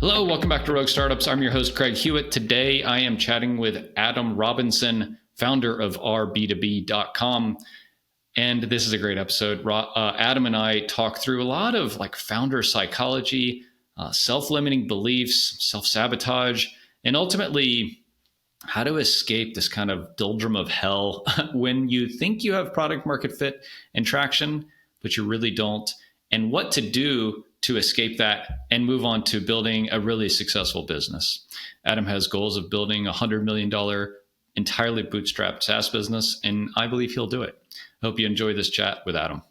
Hello, welcome back to Rogue Startups. I'm your host, Craig Hewitt. Today, I am chatting with Adam Robinson, founder of rb2b.com. And this is a great episode. Adam and I talk through a lot of founder psychology, self-limiting beliefs, self-sabotage, and ultimately how to escape this kind of doldrum of hell when you think you have product market fit and traction, but you really don't, and what to do to escape that and move on to building a really successful business. Adam has goals of building a $100 million entirely bootstrapped SaaS business, and I believe he'll do it. I hope you enjoy this chat with Adam.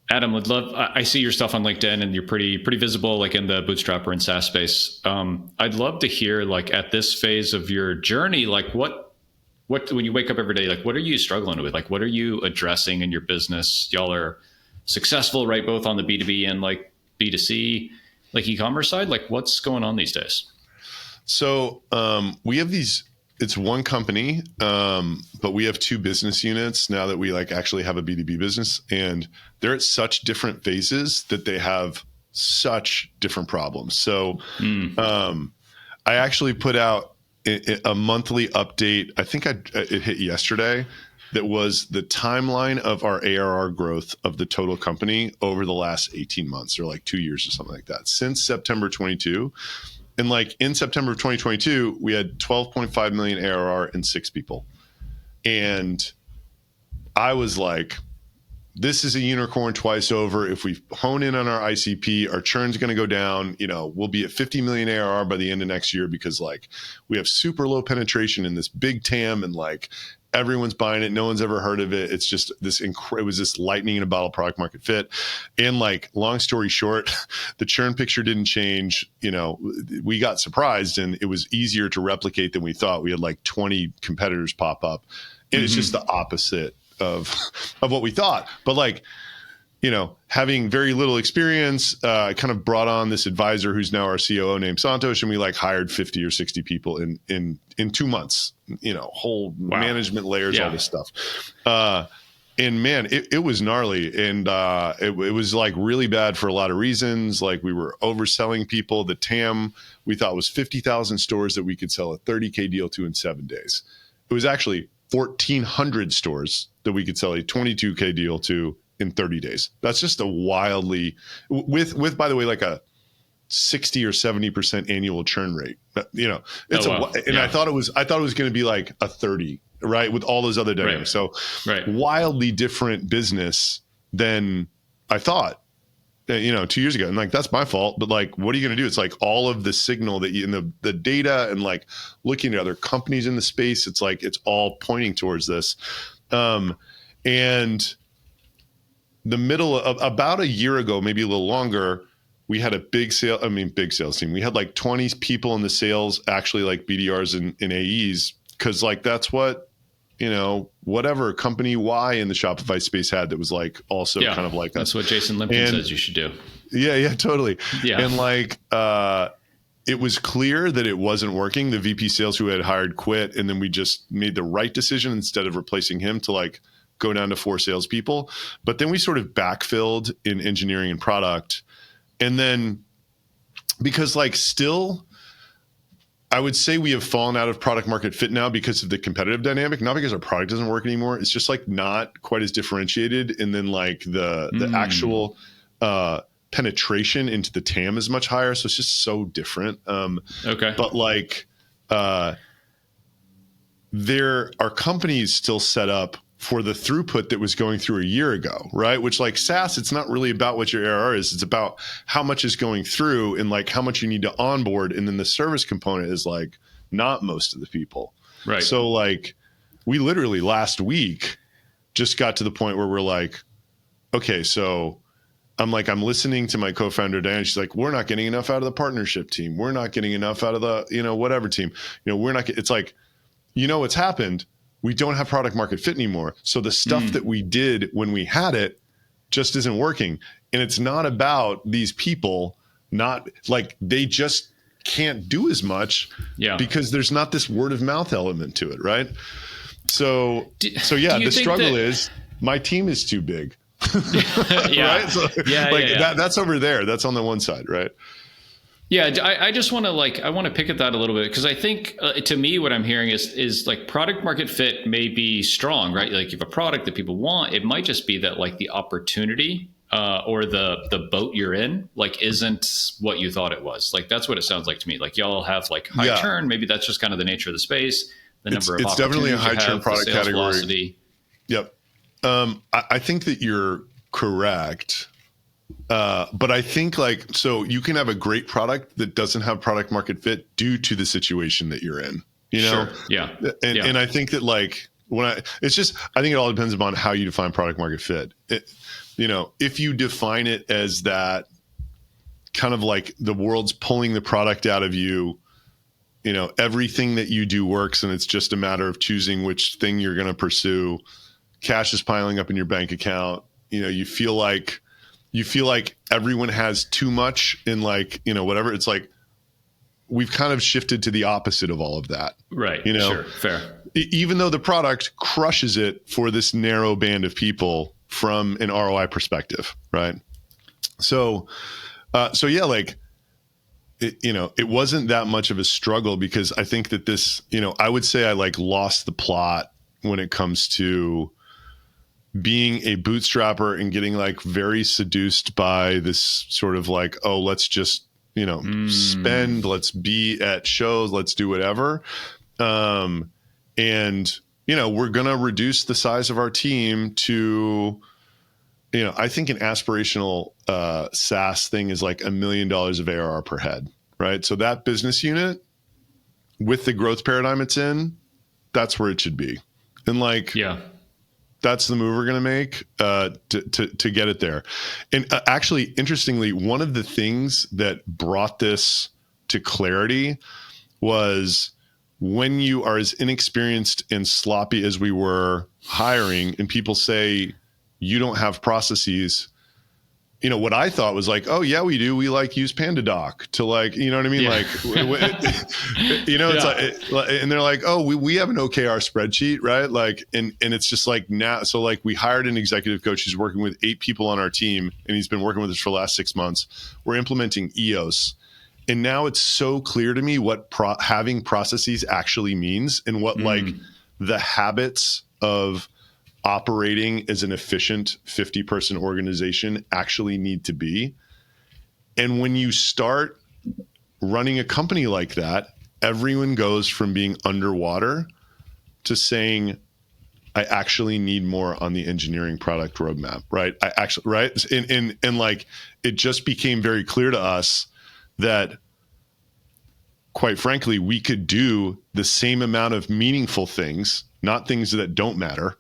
Adam, I see your stuff on LinkedIn and you're pretty visible in the bootstrap or in SaaS space. I'd love to hear at this phase of your journey, what when you wake up every day, what are you struggling with? What are you addressing in your business? Y'all are successful, right? Both on the B2B and B2C, e-commerce side. What's going on these days? So we have it's one company, but we have two business units now that we actually have a B2B business, and they're at such different phases that they have such different problems. So I actually put out a monthly update. I think it hit yesterday. That was the timeline of our ARR growth of the total company over the last 18 months or 2 years or something like that, since September 22. And in September of 2022, we had 12.5 million ARR and 6 people. And I was like, this is a unicorn twice over. If we hone in on our ICP, our churn's going to go down. We'll be at 50 million ARR by the end of next year because we have super low penetration in this big TAM and everyone's buying it. No one's ever heard of it. It's just it was this lightning in a bottle product market fit. And long story short, the churn picture didn't change. We got surprised and it was easier to replicate than we thought. We had 20 competitors pop up. And it's just the opposite of what we thought. But having very little experience, I kind of brought on this advisor who's now our COO named Santosh, and we hired 50 or 60 people in 2 months, whole management layers, all this stuff. And man, it was gnarly. And it was really bad for a lot of reasons. We were overselling people. The TAM we thought was 50,000 stores that we could sell a $30K deal to in 7 days. It was actually 1,400 stores that we could sell a $22K deal to in 30 days. That's just a wildly, with by the way, a 60 or 70% annual churn rate. It's I thought it was going to be a 30, right? With all those other dynamics. Right. So wildly different business than I thought, 2 years ago. And that's my fault, but what are you going to do? It's all of the signal that in the data and looking at other companies in the space, it's it's all pointing towards this. And the middle of about a year ago, maybe a little longer, we had a big sales team. We had 20 people in the sales, actually BDRs and AEs, because that's what, whatever company Y in the Shopify space had that was also kind of like that's us. what Jason Limpton says you should do. Yeah, totally. Yeah. And it was clear that it wasn't working. The VP sales who had hired quit, and then we just made the right decision instead of replacing him to go down to 4 salespeople. But then we sort of backfilled in engineering and product. And then because still, I would say we have fallen out of product market fit now because of the competitive dynamic, not because our product doesn't work anymore. It's just not quite as differentiated. And then the actual penetration into the TAM is much higher. So it's just so different. Okay. But there are companies still set up for the throughput that was going through a year ago, right? Which SaaS, it's not really about what your ARR is. It's about how much is going through and how much you need to onboard. And then the service component is not most of the people. Right. So we literally last week just got to the point where we're okay, so I'm listening to my co-founder, Diane. She's we're not getting enough out of the partnership team. We're not getting enough out of the, whatever team, we're not, it's what's happened. We don't have product market fit anymore. So the stuff that we did when we had it just isn't working. And it's not about these people, they just can't do as much because there's not this word of mouth element to it. Right. So the struggle is my team is too big. Right? So, that's over there. That's on the one side. Right. Yeah, I just want to I want to pick at that a little bit because I think to me what I'm hearing is like product market fit may be strong, right? Like you have a product that people want, it might just be that like the opportunity or the boat you're in like isn't what you thought it was. Like that's what it sounds like to me. Like y'all have like high Yeah, churn, maybe that's just kind of the nature of the space, the number of it's definitely a opportunities you high churn have, the product sales category. velocity. Yep. I think that you're correct. But I think like, so you can have a great product that doesn't have product market fit due to the situation that you're in, you know? Sure. Yeah. And I think that like it's just, I think it all depends upon how you define product market fit. If you define it as that kind of like the world's pulling the product out of you, everything that you do works and it's just a matter of choosing which thing you're going to pursue. Cash is piling up in your bank account. You feel like everyone has too much in like, whatever. It's like, we've kind of shifted to the opposite of all of that. Right. Sure. Fair. Even though the product crushes it for this narrow band of people from an ROI perspective. Right. So yeah, like, it wasn't that much of a struggle because I think that this, I would say I like lost the plot when it comes to being a bootstrapper and getting like very seduced by this sort of like, oh, let's just, spend, let's be at shows, let's do whatever. And, we're going to reduce the size of our team to, I think an aspirational SaaS thing is like $1 million of ARR per head, right? So that business unit with the growth paradigm it's in, that's where it should be. And like, Yeah. that's the move we're going to make to get it there. And actually, interestingly, one of the things that brought this to clarity was when you are as inexperienced and sloppy as we were hiring and people say you don't have processes, what I thought was like, oh yeah, we do. We like use PandaDoc to like, you know what I mean? Yeah. It's like, and they're like, oh, we have an OKR spreadsheet, right? Like, and it's just like now, so like we hired an executive coach who's working with 8 people on our team and he's been working with us for the last 6 months. We're implementing EOS. And now it's so clear to me what having processes actually means and what like the habits of operating as an efficient 50-person organization actually need to be. And when you start running a company like that, everyone goes from being underwater to saying, I actually need more on the engineering product roadmap, right? Right. And like, it just became very clear to us that quite frankly, we could do the same amount of meaningful things, not things that don't matter,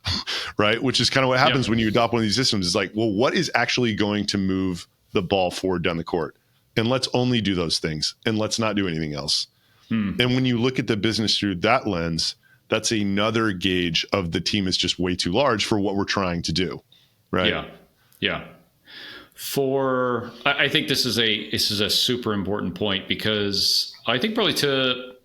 right? Which is kind of what happens when you adopt one of these systems. It's like, well, what is actually going to move the ball forward down the court? And let's only do those things and let's not do anything else. And when you look at the business through that lens, that's another gauge of the team is just way too large for what we're trying to do, right? Yeah. I think this is a super important point because I think probably to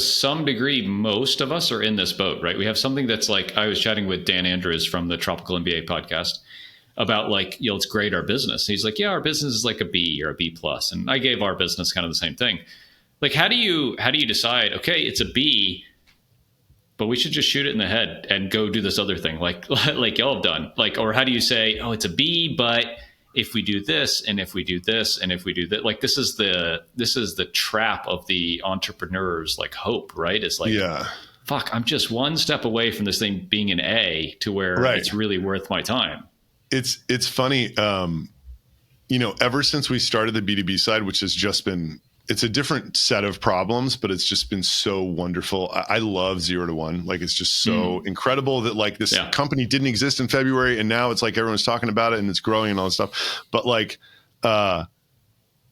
some degree, most of us are in this boat, right? We have something that's like, I was chatting with Dan Andrews from the Tropical MBA podcast about like, let's grade our business. He's like, yeah, our business is like a B or a B plus. And I gave our business kind of the same thing. Like, how do you decide, okay, it's a B, but we should just shoot it in the head and go do this other thing like y'all have done? Like, or how do you say, oh, it's a B, but if we do this and if we do this and if we do that, like this is the trap of the entrepreneur's like hope, right? It's like, fuck, I'm just one step away from this thing being an A to where it's really worth my time. It's funny. Ever since we started the B2B side, which has just been, it's a different set of problems, but it's just been so wonderful. I love 0 to 1. Like, it's just so incredible that like this company didn't exist in February and now it's like everyone's talking about it and it's growing and all this stuff. But like,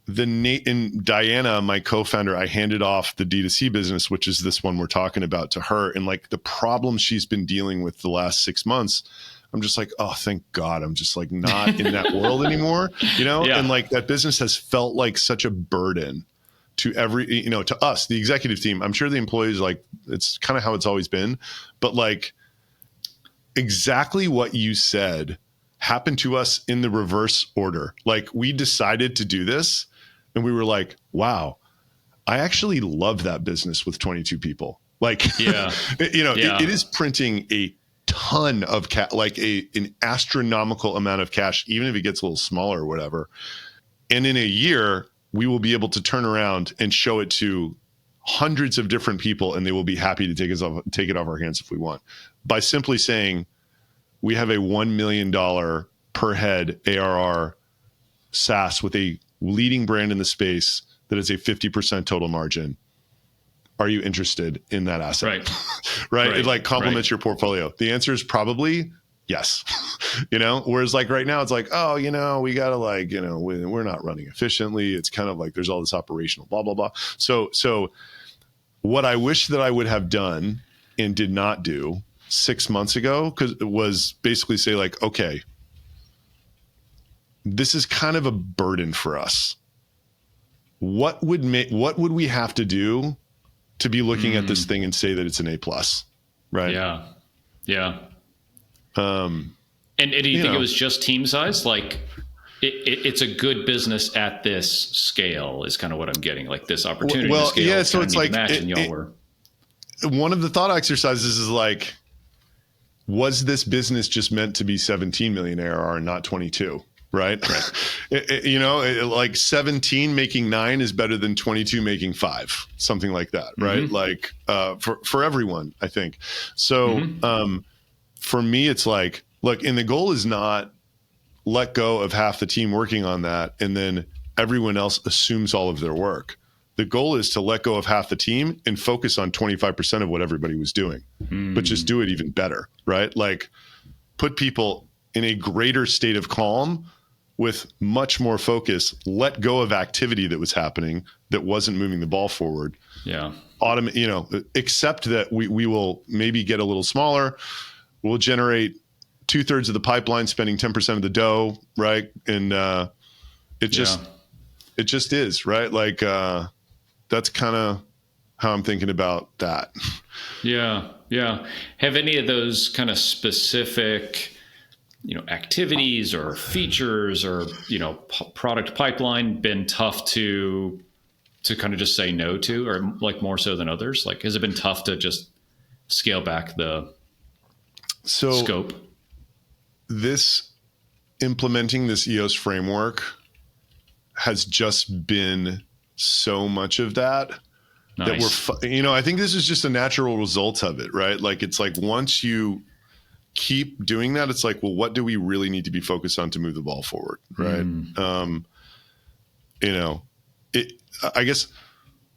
Nate and Diana, my co-founder, I handed off the D2C business, which is this one we're talking about, to her. And like the problems she's been dealing with the last 6 months, I'm just like, oh, thank God. I'm just like not in that world anymore, And like that business has felt like such a burden to to us, the executive team. I'm sure the employees, like, it's kind of how it's always been, but like exactly what you said happened to us in the reverse order. Like, we decided to do this And we were like, wow, I actually love that business with 22 people. Like, Yeah. it is printing a ton of an astronomical amount of cash, even if it gets a little smaller or whatever. And in a year, we will be able to turn around and show it to hundreds of different people, and they will be happy to take it off our hands if we want, by simply saying we have a $1 million per head ARR SaaS with a leading brand in the space that is a 50% total margin. Are you interested in that asset? Right. It like complements your portfolio. The answer is probably yes. Whereas like right now it's like, oh, we got to we're not running efficiently. It's kind of like there's all this operational blah, blah, blah. So what I wish that I would have done and did not do 6 months ago, because it was basically say like, okay, this is kind of a burden for us. What would we have to do to be looking at this thing and say that it's an A+, right? Yeah. And do you think it was just team size? Like it's a good business at this scale is kind of what I'm getting, like this opportunity to scale. Yeah. So it's like, one of the thought exercises is like, was this business just meant to be 17 million ARR and not 22? Right. Like 17 making 9 is better than 22 making 5, something like that. Right. Mm-hmm. Like, for everyone, I think. So, for me, it's like, look, and the goal is not let go of half the team working on that and then everyone else assumes all of their work. The goal is to let go of half the team and focus on 25% of what everybody was doing, but just do it even better. Right. Like put people in a greater state of calm with much more focus, let go of activity that was happening that wasn't moving the ball forward. Yeah. Accept that we will maybe get a little smaller. We'll generate 2/3 of the pipeline, spending 10% of the dough. Right. And it just is, right. Like that's kind of how I'm thinking about that. Yeah. Have any of those kind of specific activities or features or, product pipeline been tough to kind of just say no to, or like more so than others? Like, has it been tough to just scale back the scope? Implementing this EOS framework has just been so much of that. Nice. That I think this is just a natural result of it, right? Like, it's like once you keep doing that, it's like, well, what do we really need to be focused on to move the ball forward, right? I guess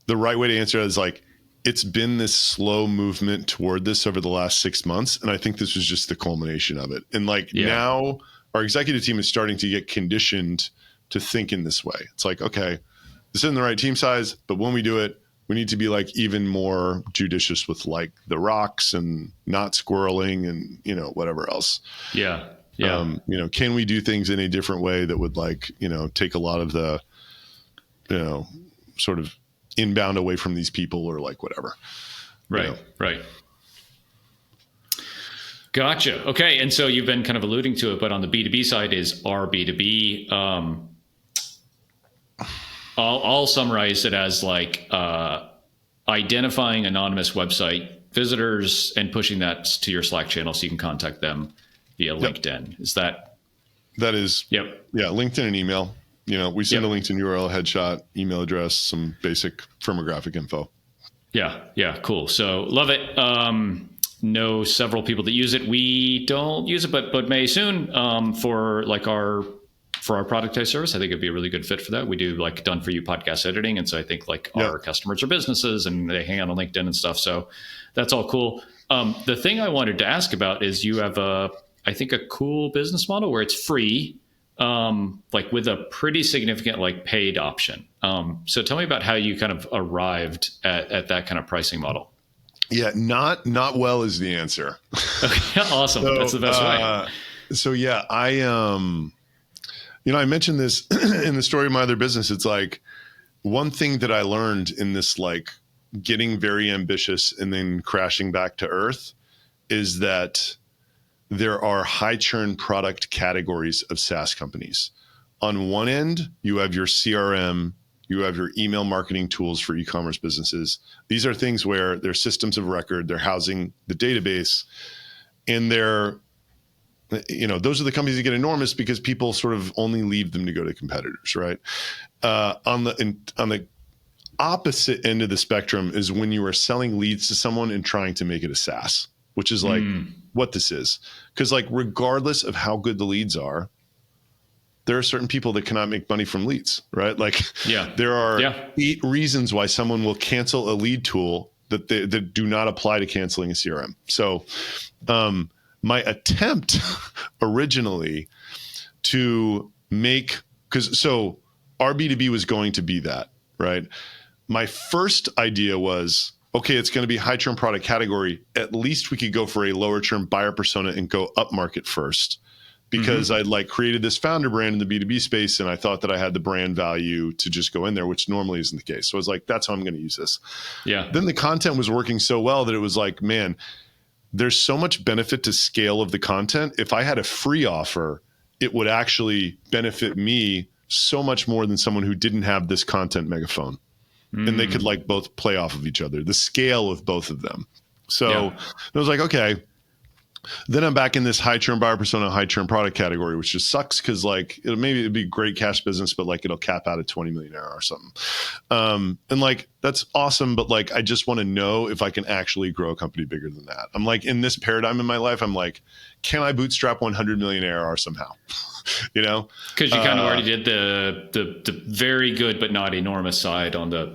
the right way to answer it is like, it's been this slow movement toward this over the last 6 months, and I think this was just the culmination of it. And now our executive team is starting to get conditioned to think in this way. It's like, okay, this isn't the right team size, but when we do it, we need to be like even more judicious with like the rocks and not squirreling and, whatever else. Yeah. Can we do things in a different way that would take a lot of the, sort of inbound away from these people or like whatever. Right. Gotcha. Okay. And so you've been kind of alluding to it, but on the B2B side is our B2B. I'll summarize it as like identifying anonymous website visitors and pushing that to your Slack channel so you can contact them via LinkedIn. Is that? That is. Yep. Yeah. LinkedIn and email. We send a LinkedIn URL, headshot, email address, some basic firmographic info. Yeah. Cool. So love it. Know several people that use it. We don't use it, but may soon for our productized service. I think it'd be a really good fit for that. We do like done for you podcast editing. And so I think our customers are businesses and they hang out on LinkedIn and stuff. So that's all cool. The thing I wanted to ask about is you have I think a cool business model where it's free, with a pretty significant paid option. So tell me about how you kind of arrived at that kind of pricing model. Yeah, not well is the answer. Okay, awesome. So, that's the best way. So yeah, I mentioned this in the story of my other business. It's like one thing that I learned in this, getting very ambitious and then crashing back to earth, is that there are high churn product categories of SaaS companies. On one end, you have your CRM You have your email marketing tools for e-commerce businesses. These are things where they're systems of record, they're housing the database, and they're, those are the companies that get enormous because people sort of only leave them to go to competitors, right? On the opposite end of the spectrum is when you are selling leads to someone and trying to make it a SaaS, which is like what this is. Because like regardless of how good the leads are, there are certain people that cannot make money from leads, right? Like there are 8 reasons why someone will cancel a lead tool that do not apply to canceling a CRM. So my attempt originally to make, so our B2B was going to be that, right? My first idea was, okay, it's going to be high churn product category. At least we could go for a lower churn buyer persona and go up market first, because I'd like created this founder brand in the B2B space. And I thought that I had the brand value to just go in there, which normally isn't the case. So I was like, that's how I'm going to use this. Yeah. Then the content was working so well that it was like, man, there's so much benefit to scale of the content. If I had a free offer, it would actually benefit me so much more than someone who didn't have this content megaphone. And they could like both play off of each other, the scale of both of them. So I was like, okay. Then I'm back in this high churn buyer persona, high churn product category, which just sucks because like it'd be great cash business, but like it'll cap out at 20 million ARR or something. And like that's awesome, but like I just want to know if I can actually grow a company bigger than that. I'm like in this paradigm in my life, I'm like, can I bootstrap 100 million ARR somehow? Because you kind of already did the very good but not enormous side on the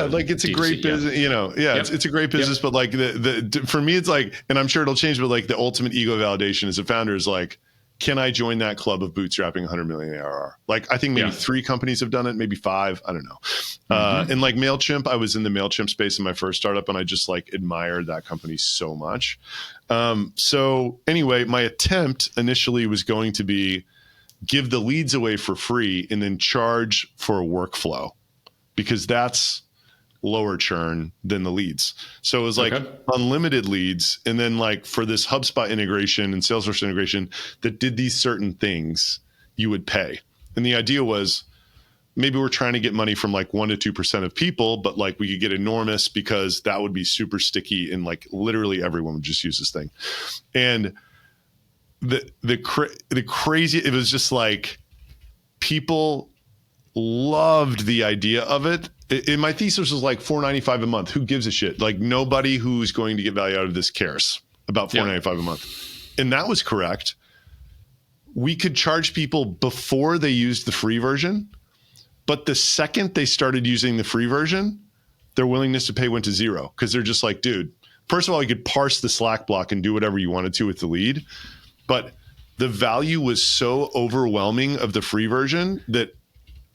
like it's D2C, a great business. It's a great business, but like the for me it's like, and I'm sure it'll change, but like the ultimate ego validation as a founder is like, can I join that club of bootstrapping 100 million ARR? Like I think maybe 3 companies have done it, maybe 5, I don't know. And like MailChimp, I was in the MailChimp space in my first startup, and I just like admired that company so much. So anyway, my attempt initially was going to be give the leads away for free and then charge for a workflow, because that's lower churn than the leads. So it was like unlimited leads. And then like for this HubSpot integration and Salesforce integration that did these certain things, you would pay. And the idea was maybe we're trying to get money from like 1% to 2% of people, but like we could get enormous because that would be super sticky and like literally everyone would just use this thing. And the crazy, it was just like people loved the idea of it. My thesis was like $4.95 a month. Who gives a shit? Like nobody who's going to get value out of this cares about $4.95 a month. And that was correct. We could charge people before they used the free version, but the second they started using the free version, their willingness to pay went to zero, because they're just like, dude, first of all, you could parse the Slack block and do whatever you wanted to with the lead. But the value was so overwhelming of the free version that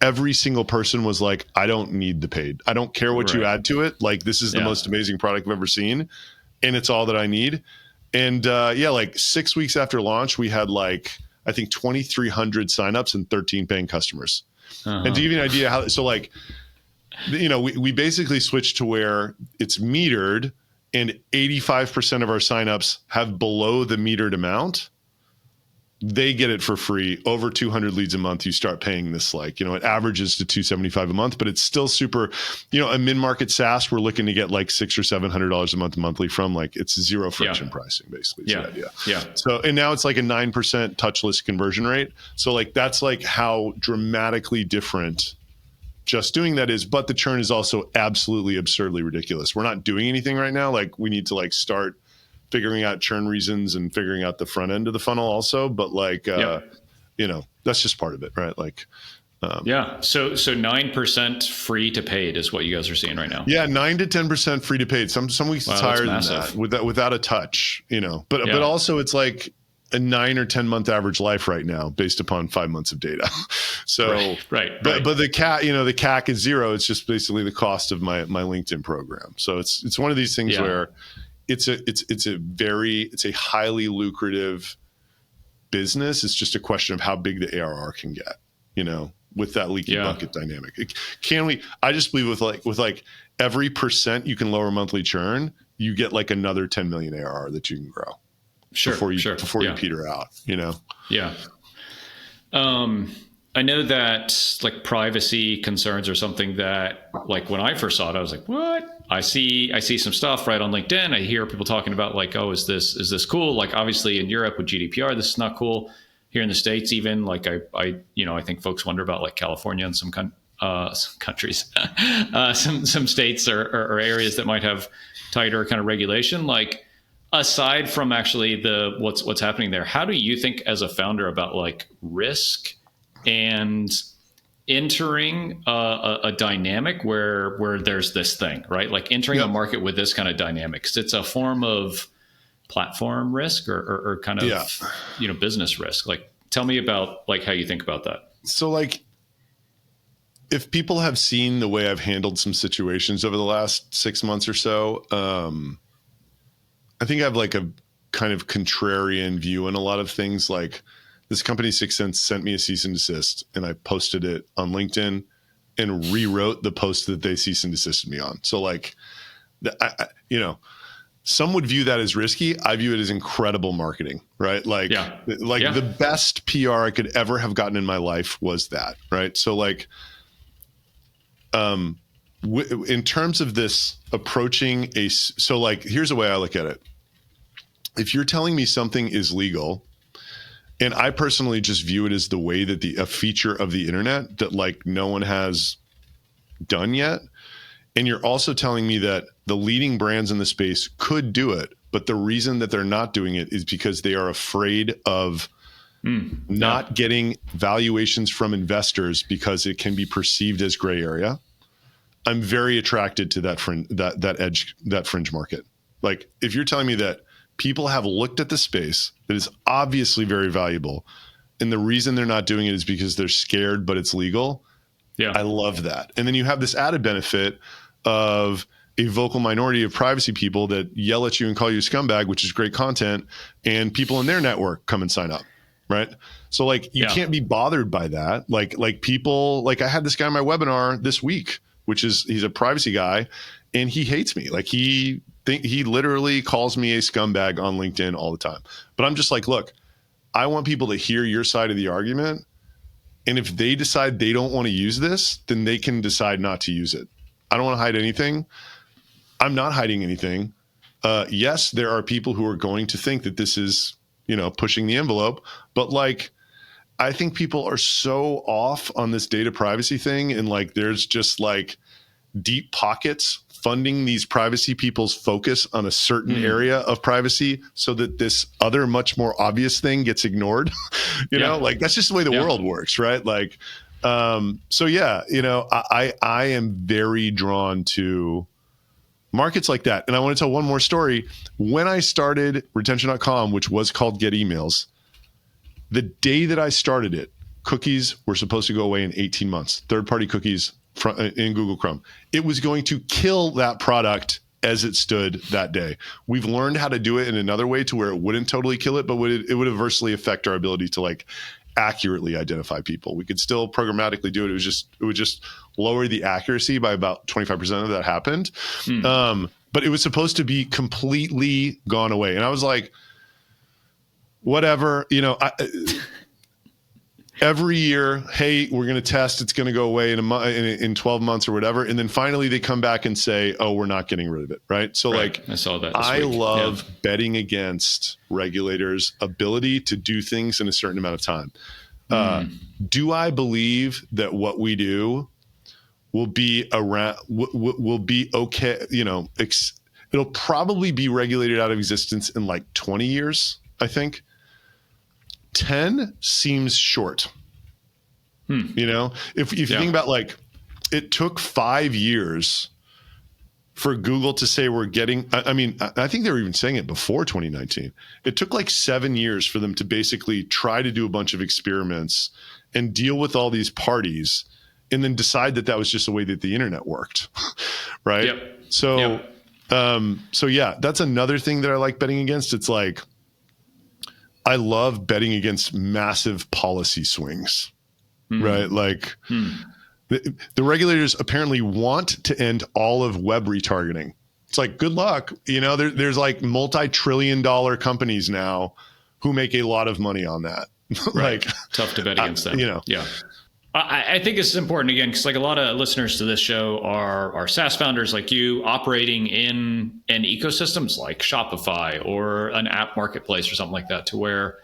every single person was like, I don't need the paid. I don't care what you add to it. Like, this is the most amazing product I've ever seen. And it's all that I need. And like 6 weeks after launch, we had like, I think 2,300 signups and 13 paying customers. And to give you an idea how, so like, we basically switched to where it's metered, and 85% of our signups have below the metered amount. They get it for free. Over 200 leads a month, you start paying this, like, it averages to $275 a month, but it's still super, a mid-market SaaS, we're looking to get like $600 or $700 a month monthly from, like, it's zero friction pricing, basically. Is the idea. So, and now it's like a 9% touchless conversion rate. So like, that's like how dramatically different just doing that is, but the churn is also absolutely absurdly ridiculous. We're not doing anything right now. Like, we need to like start figuring out churn reasons and figuring out the front end of the funnel also. But like, that's just part of it, right? Like, so 9% free to paid is what you guys are seeing right now. Yeah. 9 to 10% free to paid. Some weeks it's higher than that without a touch, but also it's like a 9 or 10 month average life right now based upon 5 months of data. So, but the CAC is zero. It's just basically the cost of my LinkedIn program. So it's one of these things where it's a highly lucrative business. It's just a question of how big the ARR can get, with that leaky bucket dynamic. I just believe with like every percent you can lower monthly churn, you get like another 10 million ARR that you can grow before you peter out, Yeah. I know that like privacy concerns are something that like when I first saw it, I was like, what? I see some stuff right on LinkedIn. I hear people talking about like, oh, is this cool? Like obviously in Europe with GDPR, this is not cool. Here in the States, even like I think folks wonder about like California and some countries, some states or areas that might have tighter kind of regulation. Like aside from actually the what's happening there, how do you think as a founder about like risk and entering a dynamic where there's this thing, right? Like entering a market with this kind of dynamic, because it's a form of platform risk or kind of business risk. Like tell me about like how you think about that. So like if people have seen the way I've handled some situations over the last 6 months or so, I think I have like a kind of contrarian view on a lot of things. Like this company 6 Cents sent me a cease and desist, and I posted it on LinkedIn and rewrote the post that they cease and desisted me on. So like, some would view that as risky. I view it as incredible marketing, right? Like, the best PR I could ever have gotten in my life was that, right? So like, in terms of this approaching so like, here's the way I look at it. If you're telling me something is legal, and I personally just view it as the way that a feature of the internet that like no one has done yet. And you're also telling me that the leading brands in the space could do it, but the reason that they're not doing it is because they are afraid of not getting valuations from investors because it can be perceived as gray area. I'm very attracted to that fringe market. Like if you're telling me that people have looked at the space that is obviously very valuable, and the reason they're not doing it is because they're scared, but it's legal. Yeah, I love that. And then you have this added benefit of a vocal minority of privacy people that yell at you and call you a scumbag, which is great content, and people in their network come and sign up, right? So like you can't be bothered by that. Like people, like I had this guy on my webinar this week, he's a privacy guy, and he hates me. Like he literally calls me a scumbag on LinkedIn all the time. But I'm just like, look, I want people to hear your side of the argument. And if they decide they don't want to use this, then they can decide not to use it. I don't want to hide anything. I'm not hiding anything. Yes, there are people who are going to think that this is, pushing the envelope. But like, I think people are so off on this data privacy thing. And like, there's just like deep pockets funding these privacy people's focus on a certain area of privacy so that this other much more obvious thing gets ignored. Like that's just the way the world works, right? Like, so yeah, I am very drawn to markets like that. And I want to tell one more story. When I started retention.com, which was called Get Emails, the day that I started it, cookies were supposed to go away in 18 months, third-party cookies in Google Chrome. It was going to kill that product as it stood that day. We've learned how to do it in another way to where it wouldn't totally kill it, but it would adversely affect our ability to like accurately identify people. We could still programmatically do it. It would just lower the accuracy by about 25% of that happened. But it was supposed to be completely gone away. And I was like, whatever, every year, hey, we're going to test. It's going to go away in 12 months or whatever. And then finally they come back and say, oh, we're not getting rid of it. Right. So like, I saw that. I love betting against regulators' ability to do things in a certain amount of time. Do I believe that what we do will be around, will be okay? It'll probably be regulated out of existence in like 20 years, I think. 10 seems short. If you think about like, it took 5 years for Google to say we're getting, I think they were even saying it before 2019. It took like 7 years for them to basically try to do a bunch of experiments and deal with all these parties and then decide that was just the way that the internet worked. Right. Yep. So yeah, that's another thing that I like betting against. It's like, I love betting against massive policy swings, right? Like the regulators apparently want to end all of web retargeting. It's like, good luck. There's like multi-trillion-dollar companies now who make a lot of money on that. Right. Like tough to bet against them. I think this is important again, because like a lot of listeners to this show are SaaS founders like you operating in an ecosystems like Shopify or an app marketplace or something like that, to where,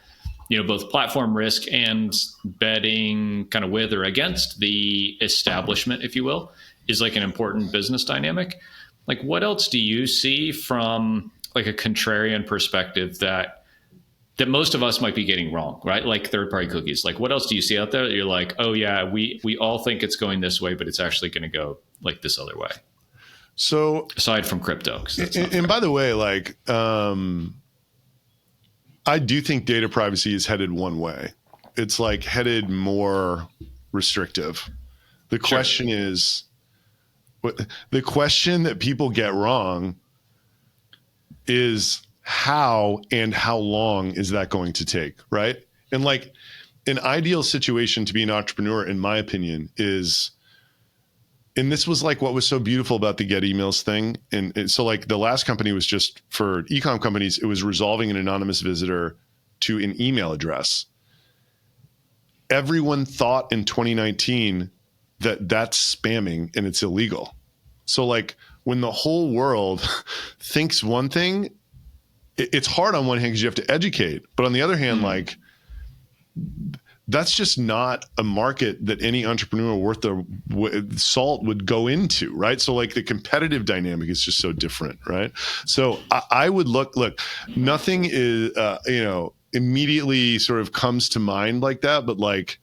both platform risk and betting kind of with or against the establishment, if you will, is like an important business dynamic. Like, what else do you see from like a contrarian perspective that most of us might be getting wrong, right? Like third-party cookies. Like, what else do you see out there that you're like, oh yeah, we all think it's going this way, but it's actually going to go like this other way? So aside from crypto, and by the way, like, I do think data privacy is headed one way. It's like headed more restrictive. The question is, the question that people get wrong is how and how long is that going to take, right? And like an ideal situation to be an entrepreneur, in my opinion, is, and this was like what was so beautiful about the Get Emails thing. And so like the last company was just for e-com companies, it was resolving an anonymous visitor to an email address. Everyone thought in 2019 that that's spamming and it's illegal. So like when the whole world thinks one thing, it's hard on one hand because you have to educate, but on the other hand, like that's just not a market that any entrepreneur worth the salt would go into, right? So like the competitive dynamic is just so different, right? So I would look, nothing is, immediately sort of comes to mind like that, but like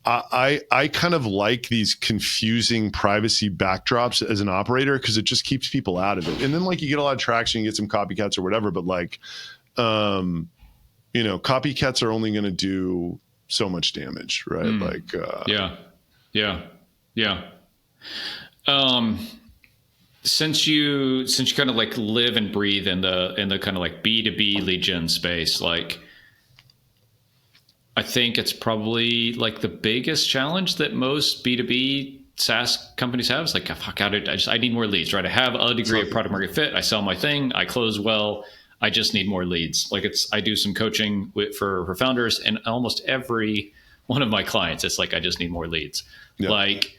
I kind of like these confusing privacy backdrops as an operator because it just keeps people out of it. And then like you get a lot of traction, you get some copycats or whatever, but like, copycats are only going to do so much damage, right? Like, yeah. Since you kind of like live and breathe in the kind of like B2B lead gen space, like I think it's probably like the biggest challenge that most B2B SaaS companies have is like, fuck, I need more leads, right? I have a degree of product market fit. I sell my thing. I close well. I just need more leads. Like I do some coaching for founders, and almost every one of my clients, it's like, I just need more leads. Yep. Like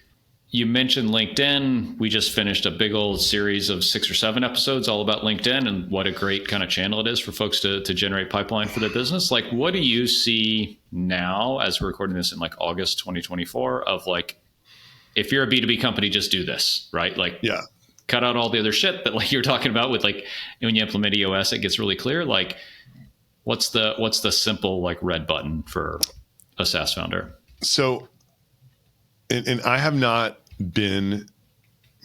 you mentioned LinkedIn. We just finished a big old series of 6 or 7 episodes all about LinkedIn and what a great kind of channel it is for folks to generate pipeline for their business. Like, what do you see now as we're recording this in like August 2024 of like, if you're a B2B company, just do this, right? Like, yeah, cut out all the other shit that like you're talking about with like, when you implement EOS, it gets really clear. Like, what's the simple like red button for a SaaS founder? So, and I have not been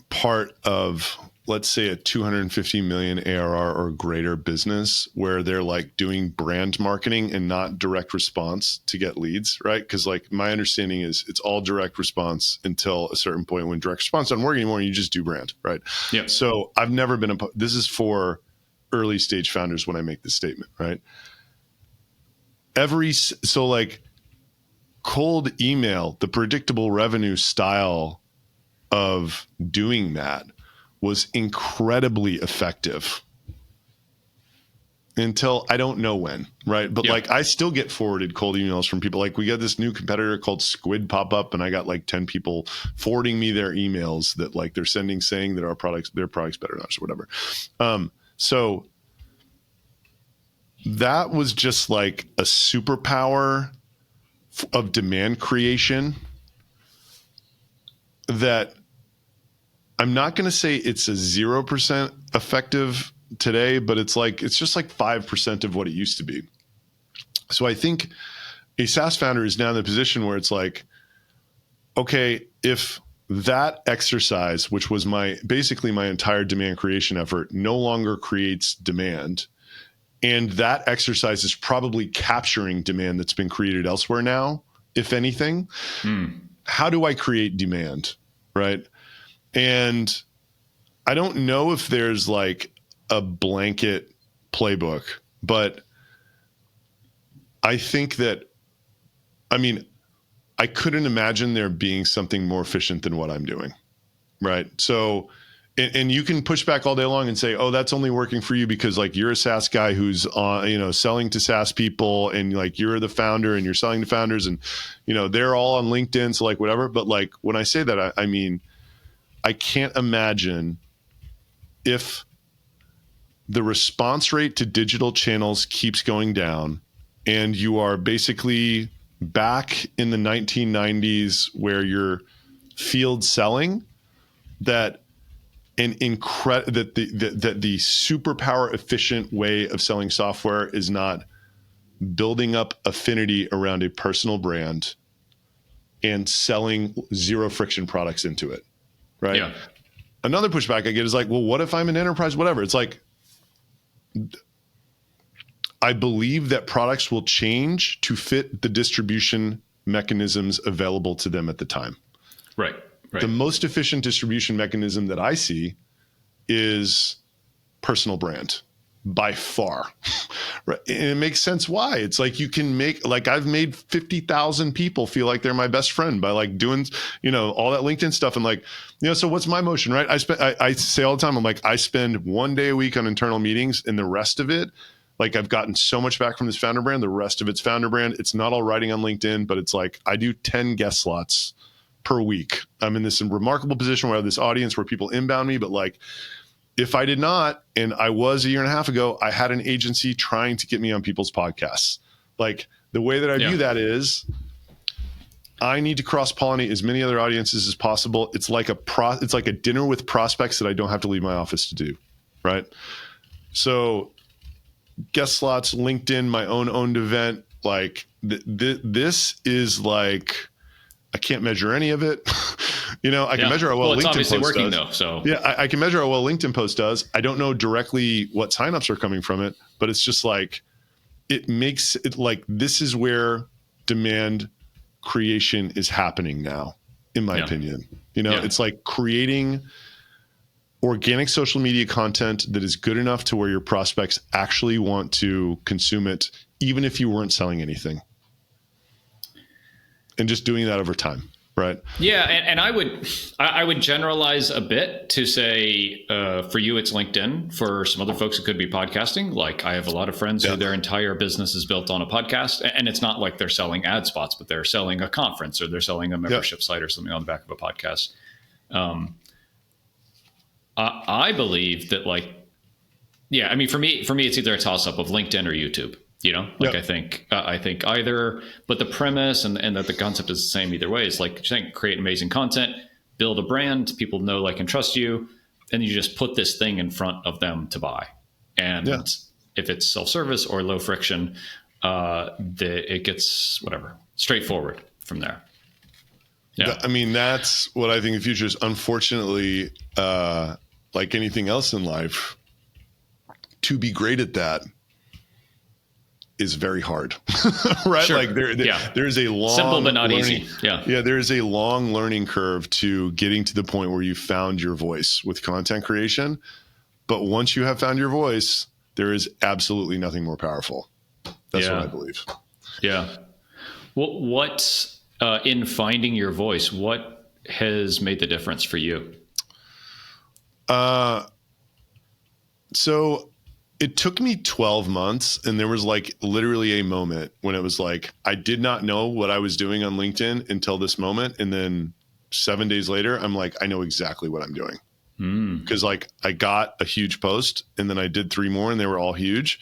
part of, let's say, a 250 million ARR or greater business where they're like doing brand marketing and not direct response to get leads, right? Because like my understanding is it's all direct response until a certain point when direct response doesn't work anymore, you just do brand, right? Yeah. So I've never been this is for early stage founders when I make this statement, right? So like cold email, the predictable revenue style of doing that was incredibly effective until I don't know when, right? But like I still get forwarded cold emails from people. Like we got this new competitor called Squid pop up, and I got like 10 people forwarding me their emails that like they're sending saying that their product's better than ours or whatever. So that was just like a superpower of demand creation that I'm not going to say it's a 0% effective today, but it's just like 5% of what it used to be. So I think a SaaS founder is now in the position where it's like, okay, if that exercise, which was basically my entire demand creation effort, no longer creates demand, and that exercise is probably capturing demand that's been created elsewhere now, if anything, how do I create demand, right? And I don't know if there's like a blanket playbook, but I think that, I couldn't imagine there being something more efficient than what I'm doing, right? So and you can push back all day long and say, oh, that's only working for you because like you're a SaaS guy who's selling to SaaS people, and like you're the founder and you're selling to founders, and they're all on LinkedIn, so like whatever. But like when I say that, I mean, I can't imagine if the response rate to digital channels keeps going down and you are basically back in the 1990s where you're field selling, that that the superpower efficient way of selling software is not building up affinity around a personal brand and selling zero friction products into it, right? Yeah. Another pushback I get is like, well, what if I'm an enterprise, whatever? It's like, I believe that products will change to fit the distribution mechanisms available to them at the time. Right. The most efficient distribution mechanism that I see is personal brand by far. Right. And it makes sense why. It's like you can make, like I've made 50,000 people feel like they're my best friend by like doing, all that LinkedIn stuff. And like, so what's my motion, right? I say all the time, I'm like, I spend 1 day a week on internal meetings, and the rest of it, like I've gotten so much back from this founder brand. The rest of it's founder brand. It's not all writing on LinkedIn, but it's like I do 10 guest slots per week. I'm in this remarkable position where I have this audience where people inbound me, but like if I did not, and I was a year and a half ago, I had an agency trying to get me on people's podcasts. Like the way that I do that is I need to cross-pollinate as many other audiences as possible. It's like a dinner with prospects that I don't have to leave my office to do, right? So guest slots, LinkedIn, my owned event, like this is like, I can't measure any of it. I can measure how well it's LinkedIn obviously post working does. though. So I can measure how well LinkedIn post does. I don't know directly what signups are coming from it, but it's just like, it makes it like, this is where demand creation is happening now, in my opinion. It's like creating organic social media content that is good enough to where your prospects actually want to consume it, even if you weren't selling anything. And just doing that over time, right? Yeah, and I would generalize a bit to say for you it's LinkedIn. For some other folks, it could be podcasting. Like I have a lot of friends who their entire business is built on a podcast, and it's not like they're selling ad spots, but they're selling a conference or they're selling a membership site or something on the back of a podcast. I believe that I mean, for me, it's either a toss up of LinkedIn or YouTube. I think either, but the premise and that the concept is the same either way. Is like create amazing content, build a brand, people know, like, and trust you, and you just put this thing in front of them to buy. And if it's self-service or low friction, it gets straightforward from there. Yeah. I mean, that's what I think the future is. Unfortunately, like anything else in life, to be great at that is very hard, right? Sure. Like there's a long, simple but not easy. Yeah. There's a long learning curve to getting to the point where you found your voice with content creation. But once you have found your voice, there is absolutely nothing more powerful. That's what I believe. Yeah. What in finding your voice, what has made the difference for you? So it took me 12 months, and there was like literally a moment when it was like, I did not know what I was doing on LinkedIn until this moment. And then 7 days later, I'm like, I know exactly what I'm doing. Because like I got a huge post, and then I did 3 more, and they were all huge.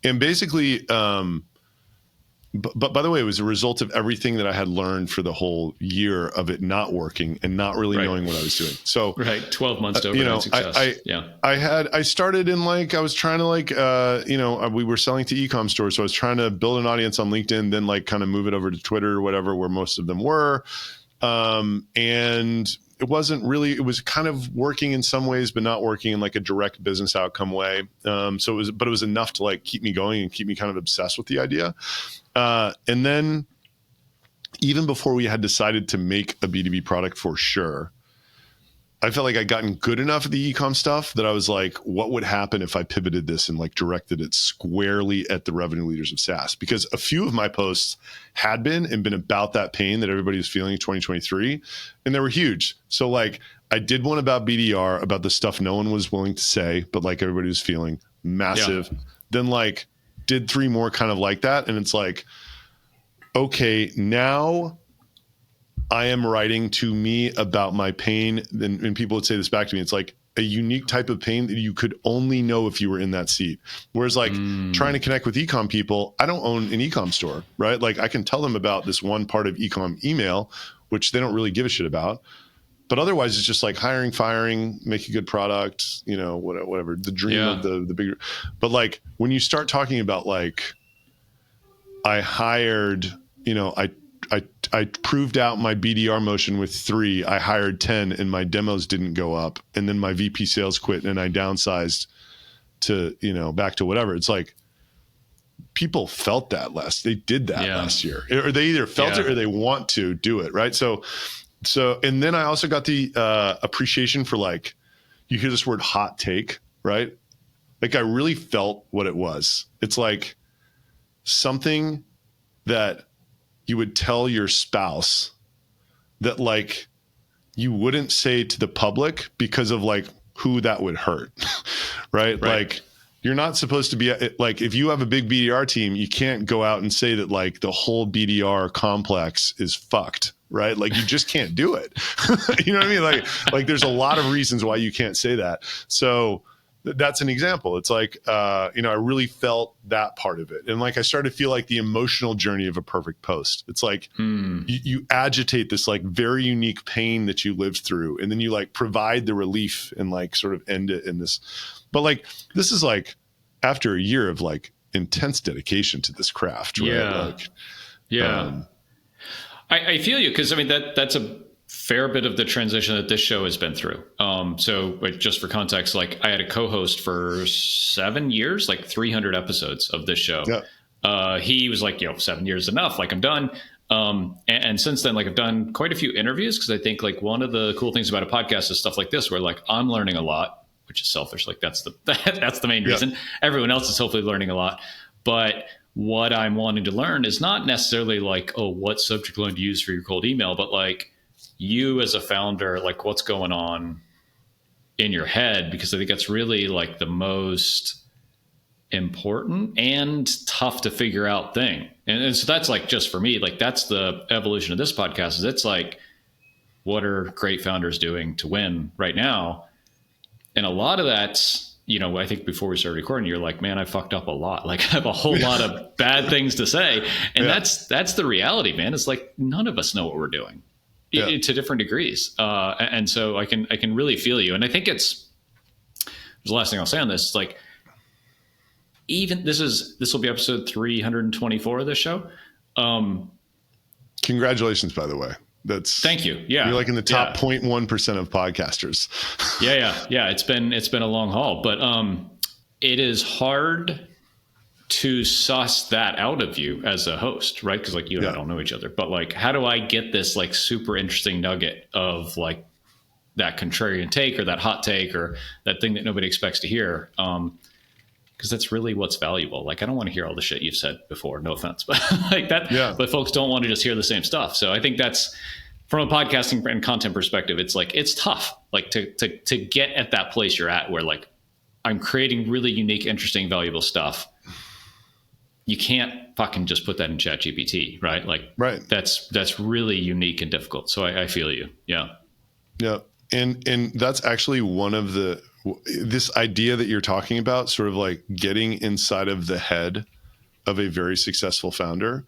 And basically, but by the way, it was a result of everything that I had learned for the whole year of it not working and not really knowing what I was doing. So 12 months to overnight success. I started in I was trying to we were selling to e-com stores. So I was trying to build an audience on LinkedIn, then kind of move it over to Twitter or whatever, where most of them were. And it was kind of working in some ways, but not working in like a direct business outcome way. But it was enough to like keep me going and keep me kind of obsessed with the idea. And then even before we had decided to make a B2B product for sure, I felt like I'd gotten good enough at the e-com stuff that I was like, what would happen if I pivoted this and like directed it squarely at the revenue leaders of SaaS? Because a few of my posts had been about that pain that everybody was feeling in 2023, and they were huge. So like, I did one about BDR, about the stuff no one was willing to say, but like everybody was feeling massive. Yeah. Then like did 3 more kind of like that. And it's like, okay, now I am writing to me about my pain. And people would say this back to me. It's like a unique type of pain that you could only know if you were in that seat. Whereas like trying to connect with e-com people, I don't own an e-com store, right? Like I can tell them about this one part of e-com email, which they don't really give a shit about. But otherwise, it's just like hiring, firing, make a good product, you know, whatever, the dream of the bigger. But like when you start talking about like, I hired, you know, I proved out my BDR motion with 3, I hired 10 and my demos didn't go up. And then my VP sales quit and I downsized to, you know, back to whatever. It's like people felt that they did that last year, or they either felt it or they want to do it. Right. So, and then I also got the appreciation for like, you hear this word hot take, right? Like I really felt what it was. It's like something that you would tell your spouse that like you wouldn't say to the public because of like who that would hurt, right? Like you're not supposed to be like, if you have a big BDR team, you can't go out and say that like the whole BDR complex is fucked. Right? Like you just can't do it. You know what I mean? Like there's a lot of reasons why you can't say that. So that's an example. It's like, you know, I really felt that part of it. And like, I started to feel like the emotional journey of a perfect post. It's like you agitate this like very unique pain that you lived through. And then you like provide the relief and like sort of end it in this. But like, this is like after a year of like intense dedication to this craft. Right? I feel you, because I mean that's a fair bit of the transition that this show has been through. So like, just for context, like I had a co-host for 7 years, like 300 episodes of this show. He was like, 7 years enough, like I'm done. And since then, like I've done quite a few interviews, because I think like one of the cool things about a podcast is stuff like this, where like I'm learning a lot, which is selfish. Like that's the main reason. Everyone else is hopefully learning a lot, but what I'm wanting to learn is not necessarily like, oh, what subject line to use for your cold email, but like you as a founder, like what's going on in your head, because I think that's really like the most important and tough to figure out thing. And so that's like, just for me, like that's the evolution of this podcast, is it's like, what are great founders doing to win right now? And a lot of that's, you know, I think before we started recording, you're like, man, I fucked up a lot. Like I have a whole lot of bad things to say. And that's the reality, man. It's like, none of us know what we're doing to different degrees. And so I can really feel you. And I think there's the last thing I'll say on this. It's like, even this will be episode 324 of this show. Congratulations, by the way. Thank you. Yeah. You're like in the top 0.1% of podcasters. Yeah. It's been a long haul, but it is hard to suss that out of you as a host, right? Because like you and I don't know each other, but like, how do I get this like super interesting nugget of like that contrarian take or that hot take or that thing that nobody expects to hear? Because that's really what's valuable. Like, I don't want to hear all the shit you've said before, no offense, but like that, but folks don't want to just hear the same stuff. So I think that's, from a podcasting and content perspective, it's like, it's tough, like to get at that place you're at where like, I'm creating really unique, interesting, valuable stuff. You can't fucking just put that in ChatGPT, right? Like, that's really unique and difficult. So I feel you. Yeah. And that's actually one of this idea that you're talking about, sort of like getting inside of the head of a very successful founder.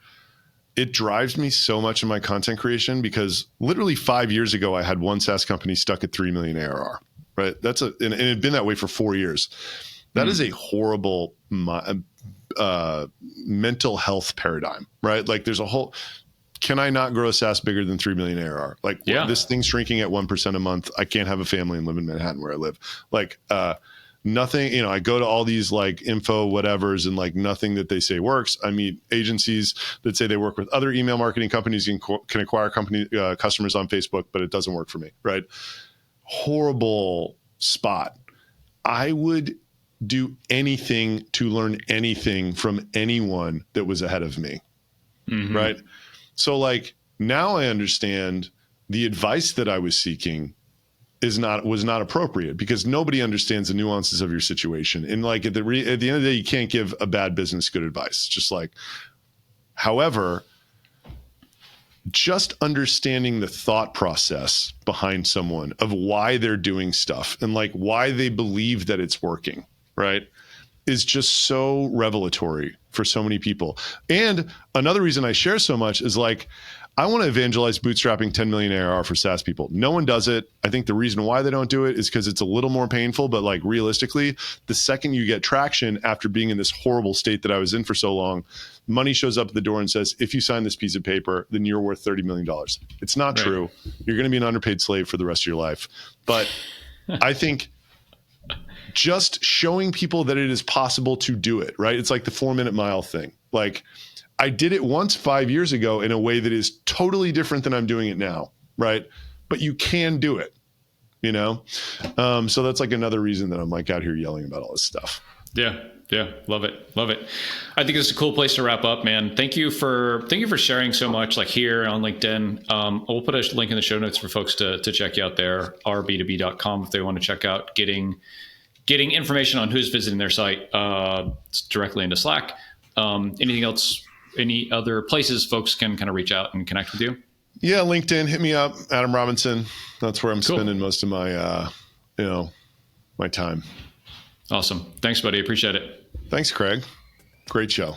It drives me so much in my content creation, because literally 5 years ago, I had one SaaS company stuck at 3 million ARR, right? And it had been that way for 4 years. That is a horrible mental health paradigm, right? Like there's a whole, can I not grow a SaaS bigger than 3 million ARR? Like this thing's shrinking at 1% a month. I can't have a family and live in Manhattan where I live. Like nothing, you know, I go to all these like info whatevers and like nothing that they say works. I meet agencies that say they work with other email marketing companies and can acquire customers on Facebook, but it doesn't work for me, right? Horrible spot. I would do anything to learn anything from anyone that was ahead of me, right? So like now I understand the advice that I was seeking was not appropriate because nobody understands the nuances of your situation. And like at the end of the day, you can't give a bad business good advice. Just like, however, just understanding the thought process behind someone of why they're doing stuff and like why they believe that it's working, right, is just so revelatory for so many people. And another reason I share so much is like, I want to evangelize bootstrapping 10 million ARR for SaaS people. No one does it. I think the reason why they don't do it is because it's a little more painful, but like realistically, the second you get traction after being in this horrible state that I was in for so long, money shows up at the door and says, if you sign this piece of paper, then you're worth $30 million. It's not true. You're going to be an underpaid slave for the rest of your life. But I think just showing people that it is possible to do it, right? It's like the 4-minute mile thing. Like, I did it once 5 years ago in a way that is totally different than I'm doing it now, right? But you can do it, you know? So that's like another reason that I'm like out here yelling about all this stuff. Yeah. Love it. I think this is a cool place to wrap up, man. Thank you for sharing so much, like here on LinkedIn. We'll put a link in the show notes for folks to check you out there, rb2b.com, if they want to check out getting information on who's visiting their site directly into Slack. Anything else? Any other places folks can kind of reach out and connect with you? Yeah, LinkedIn, hit me up, Adam Robinson. That's where I'm spending most of my, my time. Awesome. Thanks, buddy. Appreciate it. Thanks, Craig. Great show.